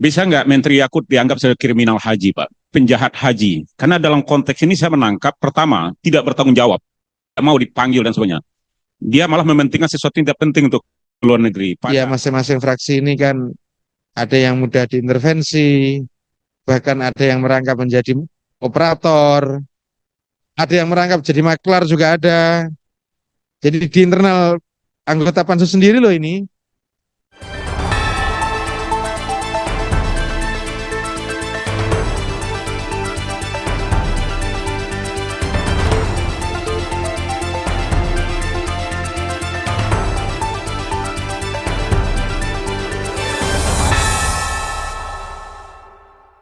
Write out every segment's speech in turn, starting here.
Bisa nggak Menteri Yakut dianggap sebagai kriminal haji, Pak? Penjahat haji. Karena dalam konteks ini saya menangkap, pertama, tidak bertanggung jawab, tidak mau dipanggil dan sebagainya. Dia malah mementingkan sesuatu yang tidak penting untuk luar negeri. Ya, Pada masing-masing fraksi ini kan ada yang mudah diintervensi, bahkan ada yang merangkap menjadi operator, ada yang merangkap jadi maklar juga ada. Jadi di internal anggota pansus sendiri loh ini.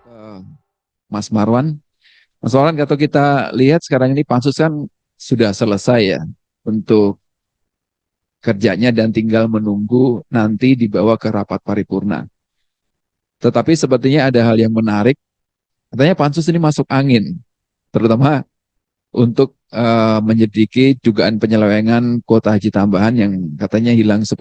Eh, Mas Marwan. Mas Marwan, kalau kita lihat sekarang ini pansus kan sudah selesai ya untuk kerjanya dan tinggal menunggu nanti dibawa ke rapat paripurna. Tetapi sepertinya ada hal yang menarik, katanya pansus ini masuk angin, terutama untuk menyelidiki dugaan penyelewengan kuota haji tambahan yang katanya hilang 10.000.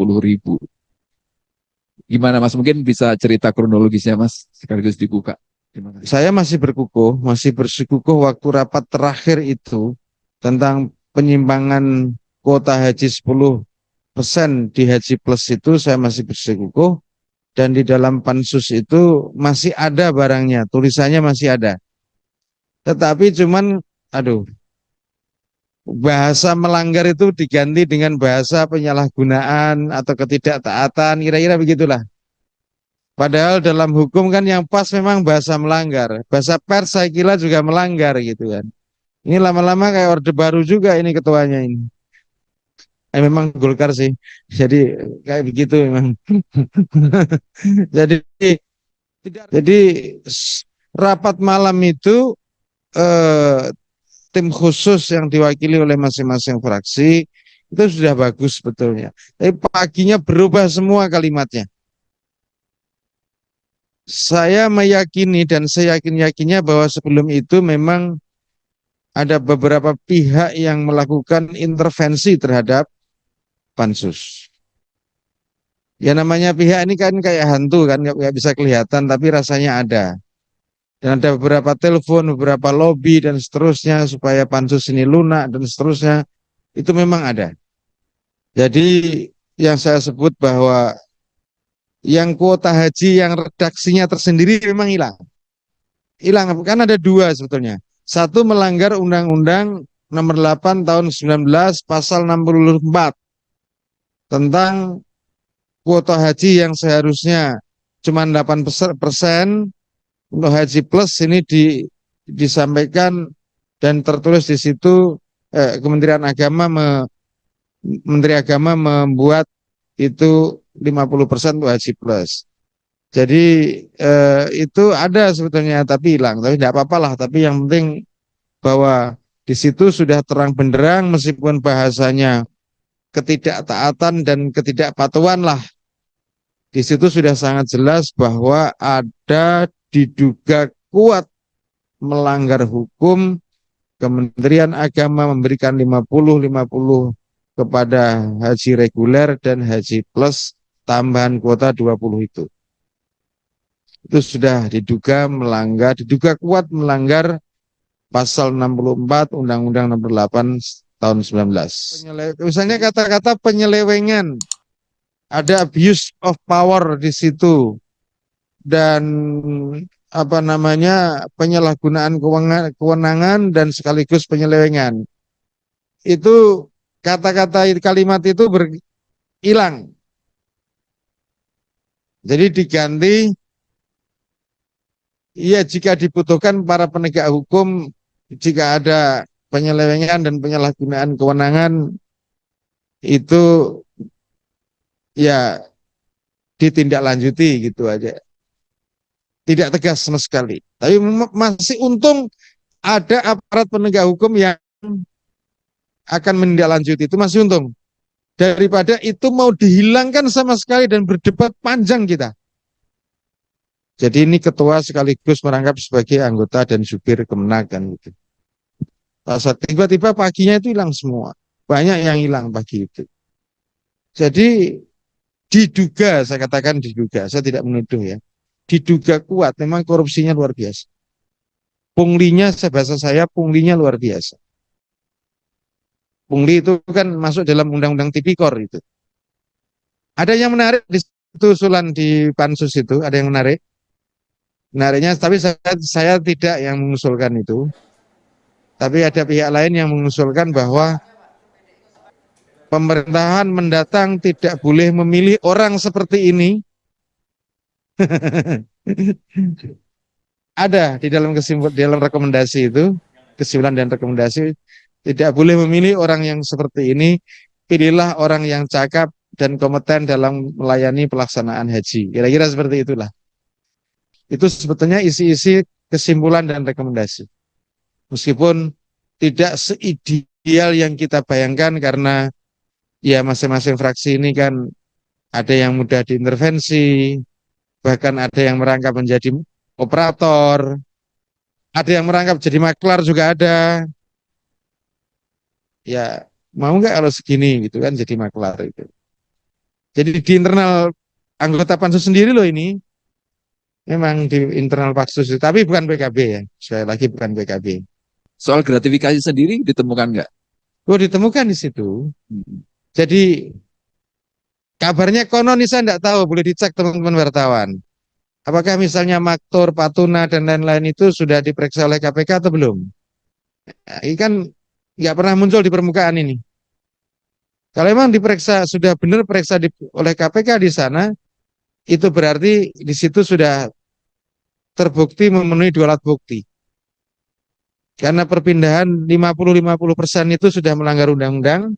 Gimana Mas? Mungkin bisa cerita kronologisnya Mas, sekaligus dibuka. Terima kasih. Saya masih bersikukuh waktu rapat terakhir itu tentang penyimpangan kuota haji 10% di Haji Plus itu saya masih bersikukuh dan di dalam pansus itu masih ada barangnya, tulisannya masih ada. Tetapi cuman aduh, bahasa melanggar itu diganti dengan bahasa penyalahgunaan atau ketidaktaatan, kira-kira begitulah. Padahal dalam hukum kan yang pas memang bahasa melanggar. Bahasa pers saya kira juga melanggar gitu kan. Ini lama-lama kayak Orde Baru juga ini ketuanya ini. Memang Golkar sih. Jadi kayak begitu memang. Jadi jadi rapat malam itu eh, tim khusus yang diwakili oleh masing-masing fraksi itu sudah bagus sebetulnya. Tapi paginya berubah semua kalimatnya. Saya meyakini dan saya yakin-yakinnya bahwa sebelum itu memang ada beberapa pihak yang melakukan intervensi terhadap pansus. Ya namanya pihak ini kan kayak hantu kan, nggak bisa kelihatan tapi rasanya ada. Dan ada beberapa telepon, beberapa lobby dan seterusnya supaya pansus ini lunak dan seterusnya. Itu memang ada. Jadi yang saya sebut bahwa yang kuota haji yang redaksinya tersendiri memang hilang. Hilang, kan ada dua sebetulnya. Satu melanggar Undang-Undang Nomor 8 Tahun 19 Pasal 64 tentang kuota haji yang seharusnya cuma 8% untuk Haji Plus ini disampaikan dan tertulis di situ Kementerian Agama Menteri Agama membuat itu 50% untuk Haji Plus. Jadi itu ada sebetulnya tapi hilang, tapi tidak apa-apa lah. Tapi yang penting bahwa di situ sudah terang benderang meskipun bahasanya ketidaktaatan dan ketidakpatuhan lah. Di situ sudah sangat jelas bahwa ada diduga kuat melanggar hukum. Kementerian Agama memberikan 50-50 kepada haji reguler dan haji plus tambahan kuota 20 itu. Itu sudah diduga kuat melanggar pasal 64 Undang-Undang Nomor 8 tahun 19. Misalnya kata-kata penyelewengan, ada abuse of power di situ dan apa namanya penyalahgunaan kewenangan dan sekaligus penyelewengan. Itu kata-kata kalimat itu hilang. Jadi diganti iya jika dibutuhkan para penegak hukum jika ada penyelewengan dan penyalahgunaan kewenangan itu ya ditindaklanjuti gitu aja. Tidak tegas sama sekali. Tapi masih untung ada aparat penegak hukum yang akan menindaklanjuti, itu masih untung. Daripada itu mau dihilangkan sama sekali dan berdebat panjang kita. Jadi ini ketua sekaligus merangkap sebagai anggota dan supir Kemenag kan gitu. Tiba-tiba paginya itu hilang semua. Banyak yang hilang pagi itu. Jadi diduga, saya katakan diduga, saya tidak menuduh ya. diduga kuat, memang korupsinya luar biasa. Punglinya, bahasa saya, punglinya luar biasa. Pungli itu kan masuk dalam undang-undang tipikor itu. Ada yang menarik di situ usulan di pansus itu, ada yang menarik. Menariknya, tapi saya tidak yang mengusulkan itu. Tapi ada pihak lain yang mengusulkan bahwa pemerintahan mendatang tidak boleh memilih orang seperti ini. Ada di dalam dalam rekomendasi itu, kesimpulan dan rekomendasi, tidak boleh memilih orang yang seperti ini, pilihlah orang yang cakap dan kompeten dalam melayani pelaksanaan haji. Kira-kira seperti itulah. Itu sebetulnya isi-isi kesimpulan dan rekomendasi. Meskipun tidak seideal yang kita bayangkan karena ya masing-masing fraksi ini kan ada yang mudah diintervensi, bahkan ada yang merangkap menjadi operator, ada yang merangkap jadi maklar juga ada. Ya mau nggak kalau segini gitu kan jadi maklar itu. Jadi di internal anggota pansus sendiri loh ini, memang di internal pansus, tapi bukan PKB ya, sekali lagi bukan PKB. Soal gratifikasi sendiri ditemukan nggak? Oh ditemukan di situ. Jadi kabarnya konon ini saya nggak tahu, boleh dicek teman-teman wartawan. Apakah misalnya Maktur, Patuna, dan lain-lain itu sudah diperiksa oleh KPK atau belum? Nah, ini kan nggak pernah muncul di permukaan ini. Kalau memang diperiksa, sudah benar periksa oleh KPK di sana, itu berarti di situ sudah terbukti memenuhi dua alat bukti. Karena perpindahan 50-50% itu sudah melanggar undang-undang,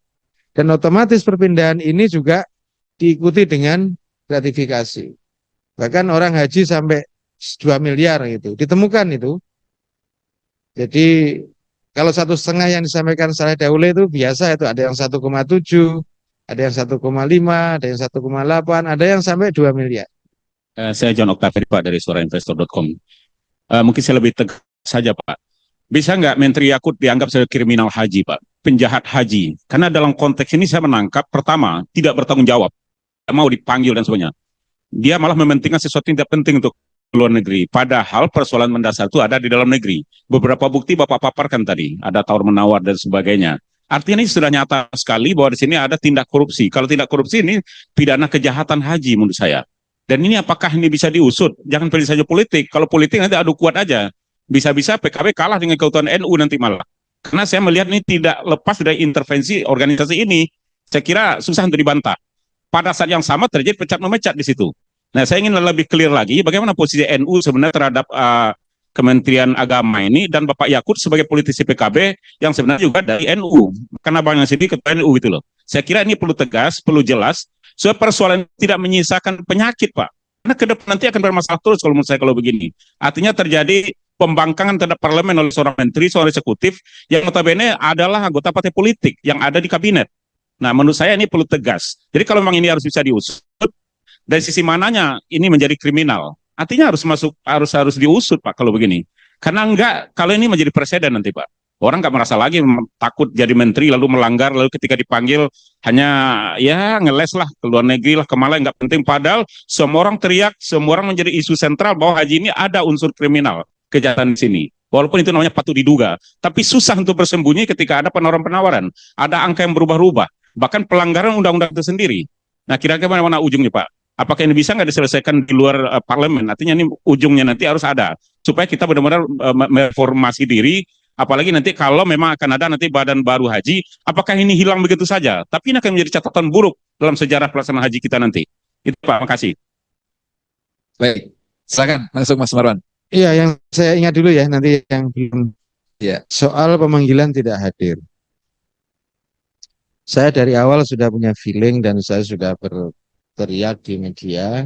dan otomatis perpindahan ini juga diikuti dengan gratifikasi. Bahkan orang haji sampai 2 miliar gitu, ditemukan itu. Jadi kalau 1,5 yang disampaikan Saleh Daule itu biasa, itu ada yang 1,7, ada yang 1,5, ada yang 1,8, ada yang sampai 2 miliar. Saya John Octaveri Pak dari suarainvestor.com. Mungkin saya lebih tegas saja Pak. Bisa nggak Menteri Yakut dianggap sebagai kriminal haji Pak? Penjahat haji. Karena dalam konteks ini saya menangkap, pertama, tidak bertanggung jawab. Tidak mau dipanggil dan sebagainya. Dia malah mementingkan sesuatu yang tidak penting untuk luar negeri. Padahal persoalan mendasar itu ada di dalam negeri. Beberapa bukti Bapak paparkan tadi, ada tawar-menawar dan sebagainya. Artinya ini sudah nyata sekali bahwa di sini ada tindak korupsi. Kalau tindak korupsi ini pidana kejahatan haji menurut saya. Dan ini apakah ini bisa diusut? Jangan pilih saja politik. Kalau politik nanti adu kuat aja. Bisa-bisa PKB kalah dengan keutuhan NU nanti malah. Karena saya melihat ini tidak lepas dari intervensi organisasi ini. Saya kira susah untuk dibantah. Pada saat yang sama terjadi pecat memecat di situ. Nah, saya ingin lebih clear lagi bagaimana posisi NU sebenarnya terhadap Kementerian Agama ini dan Bapak Yakut sebagai politisi PKB yang sebenarnya juga dari NU. Karena banyak sendiri ketua NU gitu loh. Saya kira ini perlu tegas, perlu jelas, supaya persoalan tidak menyisakan penyakit, Pak. Karena ke depan nanti akan bermasalah terus kalau menurut saya kalau begini. Artinya terjadi pembangkangan terhadap parlemen oleh seorang menteri, seorang eksekutif yang notabene adalah anggota partai politik yang ada di kabinet. Nah, menurut saya ini perlu tegas. Jadi kalau memang ini harus bisa diusut, dari sisi mananya ini menjadi kriminal. Artinya harus diusut Pak kalau begini. Karena enggak, kalau ini menjadi presiden nanti Pak. Orang nggak merasa lagi takut jadi menteri lalu melanggar, lalu ketika dipanggil hanya ya ngeles lah ke luar negeri lah, kemana nggak penting. Padahal semua orang teriak, semua orang menjadi isu sentral bahwa haji ini ada unsur kriminal kejahatan di sini. Walaupun itu namanya patut diduga, tapi susah untuk bersembunyi ketika ada penawaran-penawaran, ada angka yang berubah-ubah, bahkan pelanggaran undang-undang itu sendiri. Nah, kira-kira mana ujungnya Pak? Apakah ini bisa nggak diselesaikan di luar parlemen? Artinya ini ujungnya nanti harus ada, supaya kita benar-benar mereformasi diri. Apalagi nanti kalau memang akan ada nanti badan baru haji, apakah ini hilang begitu saja? Tapi ini akan menjadi catatan buruk dalam sejarah pelaksanaan haji kita nanti. Itu Pak, makasih. Baik, silakan langsung Mas Marwan. Iya, yang saya ingat dulu ya, nanti yang belum. Ya. Soal pemanggilan tidak hadir. Saya dari awal sudah punya feeling dan saya sudah berteriak di media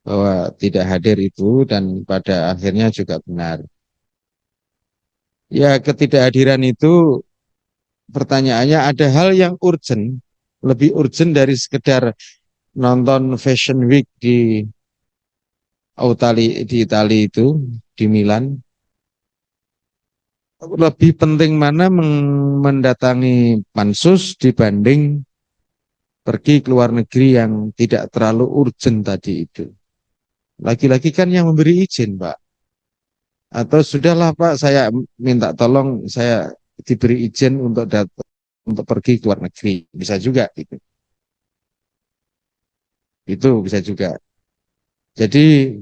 bahwa tidak hadir itu, dan pada akhirnya juga benar. Ya, ketidakhadiran itu pertanyaannya ada hal yang urgent, lebih urgent dari sekedar nonton Fashion Week di Italia itu, di Milan. Lebih penting mana mendatangi pansus dibanding pergi ke luar negeri yang tidak terlalu urgent tadi itu. Laki-laki kan yang memberi izin, Pak. Atau sudahlah Pak, saya minta tolong, saya diberi izin untuk untuk pergi ke luar negeri. Bisa juga gitu. Itu bisa juga. Jadi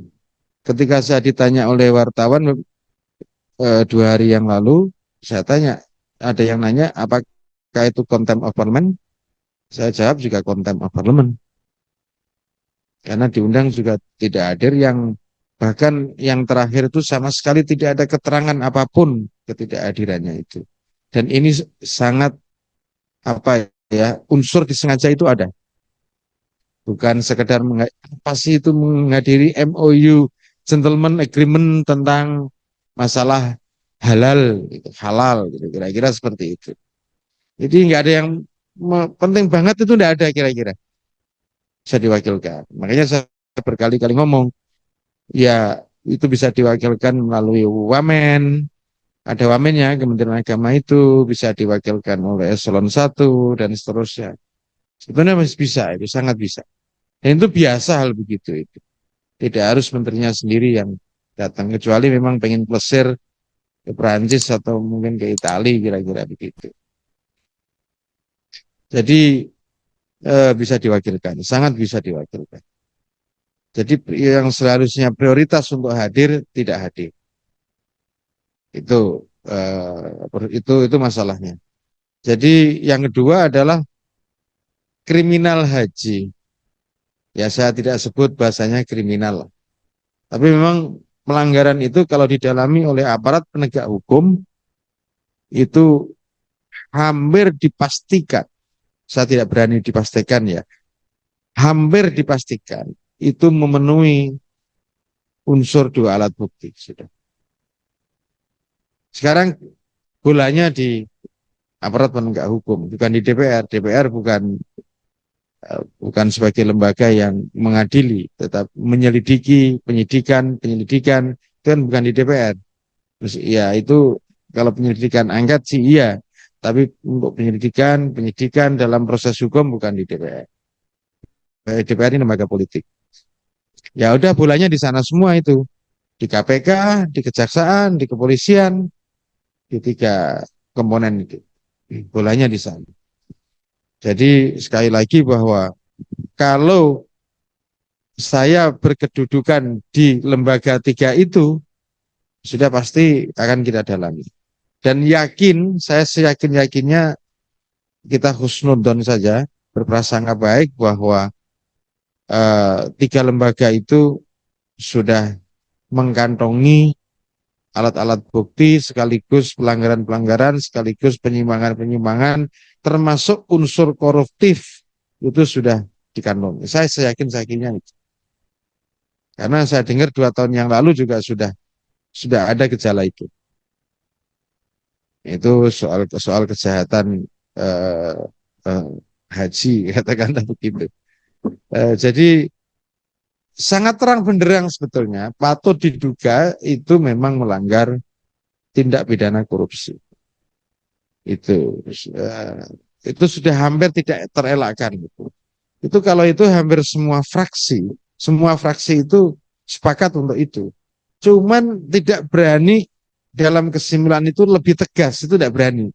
ketika saya ditanya oleh wartawan 2 hari yang lalu, saya tanya, ada yang nanya apakah itu contempt of parliament? Saya jawab juga contempt of parliament. Karena diundang juga tidak hadir, yang bahkan yang terakhir itu sama sekali tidak ada keterangan apapun ketidakhadirannya itu. Dan ini sangat apa ya, unsur disengaja itu ada. Bukan sekedar apa sih itu menghadiri MOU gentleman agreement tentang masalah halal, gitu, halal, gitu, kira-kira seperti itu. Jadi nggak ada yang penting banget, itu nggak ada kira-kira bisa diwakilkan. Makanya saya berkali-kali ngomong, ya itu bisa diwakilkan melalui Wamen, ada Wamennya, Kementerian Agama itu bisa diwakilkan oleh Eselon 1 dan seterusnya. Sebenarnya masih bisa, itu sangat bisa. Dan itu biasa hal begitu itu. Tidak harus menterinya sendiri yang datang, kecuali memang pengen plesir ke Perancis atau mungkin ke Italia, kira-kira begitu. Jadi bisa diwakilkan, sangat bisa diwakilkan. Jadi yang seharusnya prioritas untuk hadir tidak hadir. Itu masalahnya. Jadi yang kedua adalah kriminal haji. Ya saya tidak sebut bahasanya kriminal. Tapi memang pelanggaran itu kalau didalami oleh aparat penegak hukum itu hampir dipastikan. Saya tidak berani dipastikan ya. Hampir dipastikan itu memenuhi unsur 2 alat bukti sudah. Sekarang bolanya di aparat penegak hukum, bukan di DPR. DPR bukan sebagai lembaga yang mengadili, tetap menyelidiki, penyelidikan itu kan bukan di DPR. Terus ya itu kalau penyelidikan angkat sih iya, tapi untuk penyidikan dalam proses hukum bukan di DPR. DPR ini lembaga politik. Ya udah, bolanya di sana semua itu, di KPK, di Kejaksaan, di Kepolisian, di 3 komponen itu. Bolanya di sana. Jadi sekali lagi bahwa kalau saya berkedudukan di lembaga 3 itu, sudah pasti akan kita dalami. Dan saya seyakin-yakinnya kita husnudon saja, berprasangka baik bahwa 3 lembaga itu sudah mengkantongi alat-alat bukti sekaligus pelanggaran-pelanggaran, sekaligus penyimpangan-penyimpangan, termasuk unsur koruptif itu sudah dikantongi. Saya seyakin-yakinnya itu. Karena saya dengar 2 tahun yang lalu juga sudah ada gejala itu. Itu soal kejahatan eh, eh, haji, katakanlah begitu. Jadi sangat terang benderang sebetulnya, patut diduga itu memang melanggar tindak pidana korupsi. Itu sudah hampir tidak terelakkan gitu. Itu kalau itu hampir semua fraksi itu sepakat untuk itu. Cuman tidak berani dalam kesimpulan itu lebih tegas, itu tidak berani.